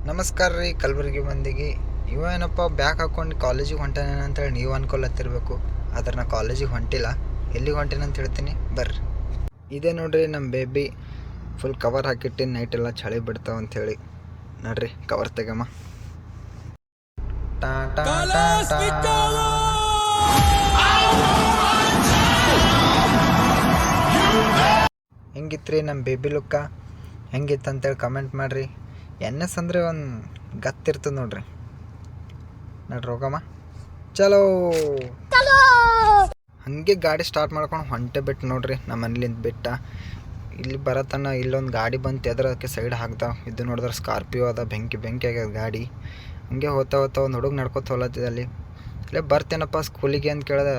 ನಮಸ್ಕಾರ ರೀ ಕಲಬುರಗಿ ಮಂದಿಗೆ. ಇವೇನಪ್ಪ ಬ್ಯಾಗ್ ಹಾಕ್ಕೊಂಡು ಕಾಲೇಜಿಗೆ ಹೊಂಟಾನೆ ಅಂತೇಳಿ ನೀವು ಅನ್ಕೊಳತ್ತಿರ್ಬೇಕು. ಆದ್ರೆ ನಾ ಕಾಲೇಜಿಗೆ ಹೊಂಟಿಲ್ಲ. ಎಲ್ಲಿಗೆ ಹೊಂಟೇನೆ ಅಂತ ಹೇಳ್ತೀನಿ ಬರ್ರಿ. ಇದೇ ನೋಡ್ರಿ ನಮ್ಮ ಬೇಬಿ. ಫುಲ್ ಕವರ್ ಹಾಕಿಟ್ಟಿನಿ, ನೈಟೆಲ್ಲ ಚಳಿ ಬಿಡ್ತಾವ ಅಂಥೇಳಿ. ನೋಡ್ರಿ ಕವರ್ ತೆಗಮ್ಮ. ಟಾ ಟಾ ಟಾ ಟಾ. ಹೆಂಗಿತ್ರಿ ನಮ್ಮ ಬೇಬಿ ಲುಕ್ಕ? ಹೆಂಗಿತ್ತು ಅಂತೇಳಿ ಕಮೆಂಟ್ ಮಾಡಿರಿ. NS ಅಂದರೆ ಒಂದು ಗತ್ತಿರ್ತದೆ ನೋಡ್ರಿ. ನೋಡ್ರಿ ಹೋಗಮ್ಮ. ಚಲೋ ಹಾಗೆ ಗಾಡಿ ಸ್ಟಾರ್ಟ್ ಮಾಡ್ಕೊಂಡು ಹೊಂಟೆ ಬಿಟ್ಟು ನೋಡ್ರಿ. ನಮ್ಮ ಮನೇಲಿಂದ ಬಿಟ್ಟ ಇಲ್ಲಿ ಬರತನ ಇಲ್ಲೊಂದು ಗಾಡಿ ಬಂತು, ಎದ್ರಕ್ಕೆ ಸೈಡ್ ಹಾಕ್ದ. ಇದು ನೋಡಿದ್ರೆ ಸ್ಕಾರ್ಪಿಯೋ ಅದ, ಬೆಂಕಿ ಆಗ್ಯದ ಗಾಡಿ. ಹಂಗೆ ಹೋಗ್ತಾ ಒಂದು ಹುಡುಗ ನಡ್ಕೊತ ಹೋಲತ್ತಿದೆ ಅಲ್ಲಿ. ಇಲ್ಲೇ ಬರ್ತೇನಪ್ಪ ಸ್ಕೂಲಿಗೆ ಅಂತ ಕೇಳಿದೆ.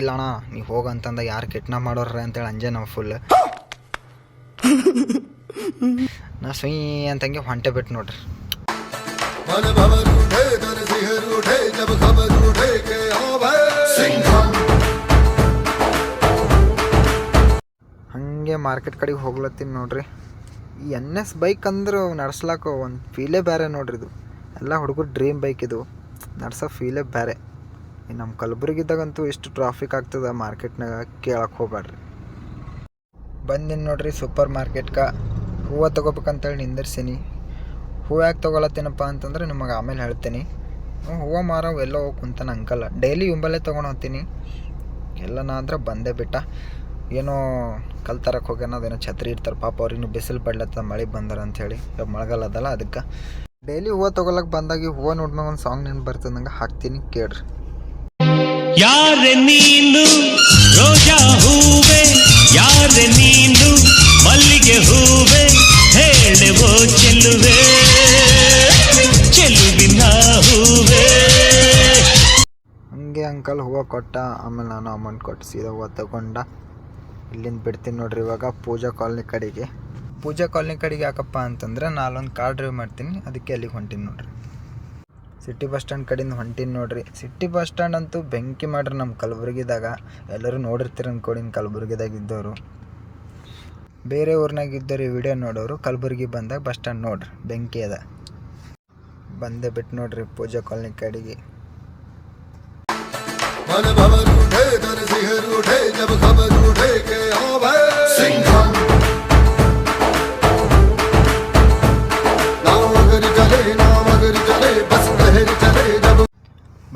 ಇಲ್ಲ ಅಣ್ಣ ನೀವು ಹೋಗಂತಂದ, ಯಾರು ಕಿಡ್ನಾಪ್ ಮಾಡೋರ್ರ ಅಂತೇಳಿ ಅಂಜೆ ನಾವು ಫುಲ್. ನಾ ಸುಯ್ ಅಂತಂಗೆ ಹೊಂಟೆ ಬಿಟ್ಟು ನೋಡ್ರಿ. ಹಂಗೆ ಮಾರ್ಕೆಟ್ ಕಡೆಗೆ ಹೋಗ್ಲತ್ತೀನಿ ನೋಡ್ರಿ. ಈ NS ಬೈಕ್ ಅಂದ್ರೆ ನಡ್ಸ್ಲಾಕ ಒಂದು ಫೀಲೇ ಬೇರೆ ನೋಡ್ರಿ. ಇದು ಎಲ್ಲ ಹುಡುಗರು ಡ್ರೀಮ್ ಬೈಕ್. ಇದು ನಡ್ಸೋ ಫೀಲೇ ಬೇರೆ. ನಮ್ಮ ಕಲಬುರಗಿದಾಗಂತೂ ಎಷ್ಟು ಟ್ರಾಫಿಕ್ ಆಗ್ತದೆ ಮಾರ್ಕೆಟ್ನಾಗ ಕೇಳಕ್ಕೆ ಹೋಗ್ಬೇಡ್ರಿ. ಬಂದಿನಿ ನೋಡ್ರಿ ಸೂಪರ್ ಮಾರ್ಕೆಟ್ಗೆ. ಹೂವು ತೊಗೋಬೇಕಂತೇಳಿ ನಿಂದಿರ್ಸೀನಿ. ಹೂವು ಯಾಕೆ ತೊಗೊಳತ್ತೀನಪ್ಪ ಅಂತಂದ್ರೆ ನಿಮಗೆ ಆಮೇಲೆ ಹೇಳ್ತೀನಿ. ಹೂವು ಮಾರವು ಎಲ್ಲೋ ಹೋಗಿ ಕುಂತಾನ ಅಂಕಲ್ಲ. ಡೈಲಿ ಇಂಬಲ್ಲೇ ತೊಗೊಂಡು ಹೋಗ್ತೀನಿ. ಎಲ್ಲನ ಅಂದ್ರೆ ಬಂದೇ ಬಿಟ್ಟ. ಏನೋ ಕಲ್ತರಕ್ಕೆ ಹೋಗ್ಯಾನ, ಅದೇನೋ ಛತ್ರಿ ಇರ್ತಾರೆ ಪಾಪ, ಅವ್ರಿಗೂ ಬಿಸಿಲು ಪಡ್ಲತ್ತ ಮಳೆ ಬಂದಾರ ಅಂಥೇಳಿ. ಇವಾಗ ಮಳೆಗಾಲ ಅದಲ್ಲ, ಅದಕ್ಕೆ ಡೈಲಿ ಹೂವು ತೊಗೊಳಕ್ಕೆ ಬಂದಾಗಿ ಹೂವು ನೋಡ್ಮ್ಯಾಗ ಒಂದು ಸಾಂಗ್ ನೆನ್ಪು ಬರ್ತದೆ ನಂಗೆ, ಹಾಕ್ತೀನಿ ಕೇಳ್ರಿ. ಯಾರೆ ನೀನು ರೋಜಾ ಹೂವೆ, ಯಾರೆ ನೀನು ಮಲ್ಲಿಗೆ ಹೂವೆ, ಹೇಳುವೋ ಚೆಲುವೆ ಚೆಲುವಿನ ಹೂವೆ. ಹಂಗೆ ಅಂಕಲ್ ಹೂವು ಕೊಟ್ಟ. ಆಮೇಲೆ ನಾನು ಅಮೌಂಟ್ ಕೊಟ್ಟು ಸೀದಾ ಹೂವು ತಗೊಂಡ ಇಲ್ಲಿಂದ ಬಿಡ್ತೀನಿ ನೋಡ್ರಿ. ಇವಾಗ ಪೂಜಾ ಕಾಲನಿ ಕಡೆಗೆ. ಪೂಜಾ ಕಾಲನಿ ಕಡೆಗೆ ಯಾಕಪ್ಪ ಅಂತಂದ್ರೆ ನಾನೊಂದು ಕಾರ್ ಡ್ರೈವ್ ಮಾಡ್ತೀನಿ, ಅದಕ್ಕೆ ಅಲ್ಲಿಗೆ ಹೊಂಟೀನಿ ನೋಡ್ರಿ. ಸಿಟಿ ಬಸ್ ಸ್ಟ್ಯಾಂಡ್ ಕಡೆಯಿಂದ ಹೊಂಟೀನಿ ನೋಡ್ರಿ. ಸಿಟಿ ಬಸ್ ಸ್ಟ್ಯಾಂಡ್ ಅಂತೂ ಬೆಂಕಿ ಮಾಡ್ರಿ ನಮ್ಮ ಕಲಬುರಗಿದಾಗ. ಎಲ್ಲರೂ ನೋಡಿರ್ತೀರ ಅನ್ಕೊಡಿನ ಕಲಬುರಗಿದಾಗ ಇದ್ದವರು. ಬೇರೆ ಊರಿನಾಗ ಇದ್ದವ್ರು ಈ ವಿಡಿಯೋ ನೋಡೋರು ಕಲಬುರಗಿ ಬಂದಾಗ ಬಸ್ ಸ್ಟ್ಯಾಂಡ್ ನೋಡ್ರಿ ಬೆಂಕಿ ಅದ. ಬಂದೇ ಬಿಟ್ಟು ನೋಡ್ರಿ ಪೂಜಾ ಕಾಲನಿ ಕಡೆಗೆ.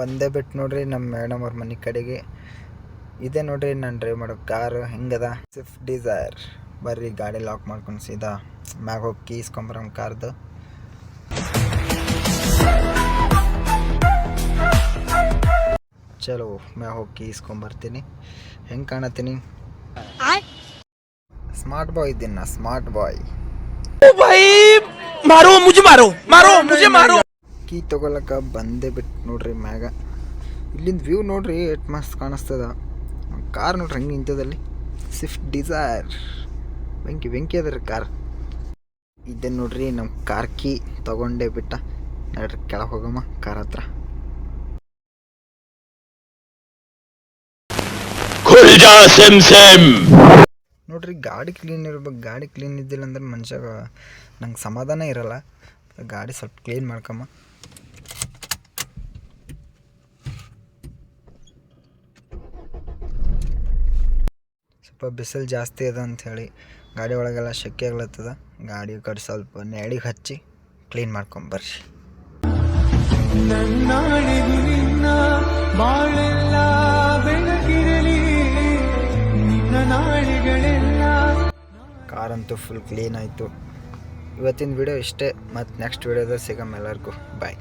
ಬಂದೇ ಬಿಟ್ಟು ನೋಡ್ರಿ ನಮ್ಮ ಮೇಡಮ್ ಅವ್ರ ಮನೆ ಕಡೆಗೆ. ಇದೇ ನೋಡ್ರಿ ನಾನು ಡ್ರೈವ್ ಮಾಡೋ ಕಾರು. ಹೆಂಗದ ಸ್ವಿಫ್ಟ್ ಡಿಸೈರ್. ಬರ್ರಿ ಗಾಡಿ ಲಾಕ್ ಮಾಡ್ಕೊಂಡು ಸೀದಾ ಮ್ಯಾಗ ಹೋಗಿ ಕೀ ಇಸ್ಕೊಂಬರಮ್ ಕಾರ್ದು. ಚಲೋ ಮ್ಯಾಗ ಹೋಗಿ ಕೀ ಇಸ್ಕೊಂಬರ್ತೀನಿ. ಹೆಂಗೆ ಕಾಣತ್ತೀನಿ? ಸ್ಮಾರ್ಟ್ ಬಾಯ್ ಇದ್ದೀನಿ ನಾ, ಸ್ಮಾರ್ಟ್ ಬಾಯ್. ಕೀ ತೊಗೊಳಕ ಬಂದೇ ಬಿಟ್ಟು ನೋಡ್ರಿ ಮ್ಯಾಗ. ಇಲ್ಲಿಂದ ವ್ಯೂ ನೋಡ್ರಿ ಎಷ್ಟು ಮಸ್ತ್ ಕಾಣಿಸ್ತದ. ಕಾರ್ ನೋಡ್ರಿ ಹಂಗೆ ನಿಂತದಲ್ಲಿ. ಸ್ವಿಫ್ಟ್ ಡಿಸೈರ್ ಬೆಂಕಿ ಅದ್ರಿ ಕಾರ್. ಇದೇ ನೋಡ್ರಿ ನಮ್ಮ ಕಾರ್ ಕೀ ತೊಗೊಂಡೇ ಬಿಟ್ಟ. ನೋಡ್ರಿ ಕೆಳಗೆ ಹೋಗಮ್ಮ ಕಾರ್ ಹತ್ರ. ನೋಡ್ರಿ ಗಾಡಿ ಕ್ಲೀನ್ ಇರ್ಬೇಕು. ಗಾಡಿ ಕ್ಲೀನ್ ಇದ್ದಿಲ್ಲ ಅಂದ್ರೆ ಮನುಷ್ಯಾಗ ನಂಗೆ ಸಮಾಧಾನ ಇರಲ್ಲ. ಗಾಡಿ ಸ್ವಲ್ಪ ಕ್ಲೀನ್ ಮಾಡ್ಕಮ್ಮ. ಸ್ವಲ್ಪ ಬಿಸಿಲು ಜಾಸ್ತಿ ಅದ ಅಂಥೇಳಿ ಗಾಡಿ ಒಳಗೆಲ್ಲ ಶೆಕೆ ಆಗ್ಲತ್ತದ. ಗಾಡಿ ಕಡೆ ಸ್ವಲ್ಪ ನೆಳಿಗೆ ಹಚ್ಚಿ ಕ್ಲೀನ್ ಮಾಡ್ಕೊಂಬರ್ರಿ. ಕಾರಂತೂ ಫುಲ್ ಕ್ಲೀನ್ ಆಯಿತು. ಇವತ್ತಿನ ವಿಡಿಯೋ ಇಷ್ಟೇ. ಮತ್ತು ನೆಕ್ಸ್ಟ್ ವಿಡಿಯೋದಾಗ ಸಿಗಮ್ಮ ಎಲ್ಲರಿಗೂ. ಬಾಯ್.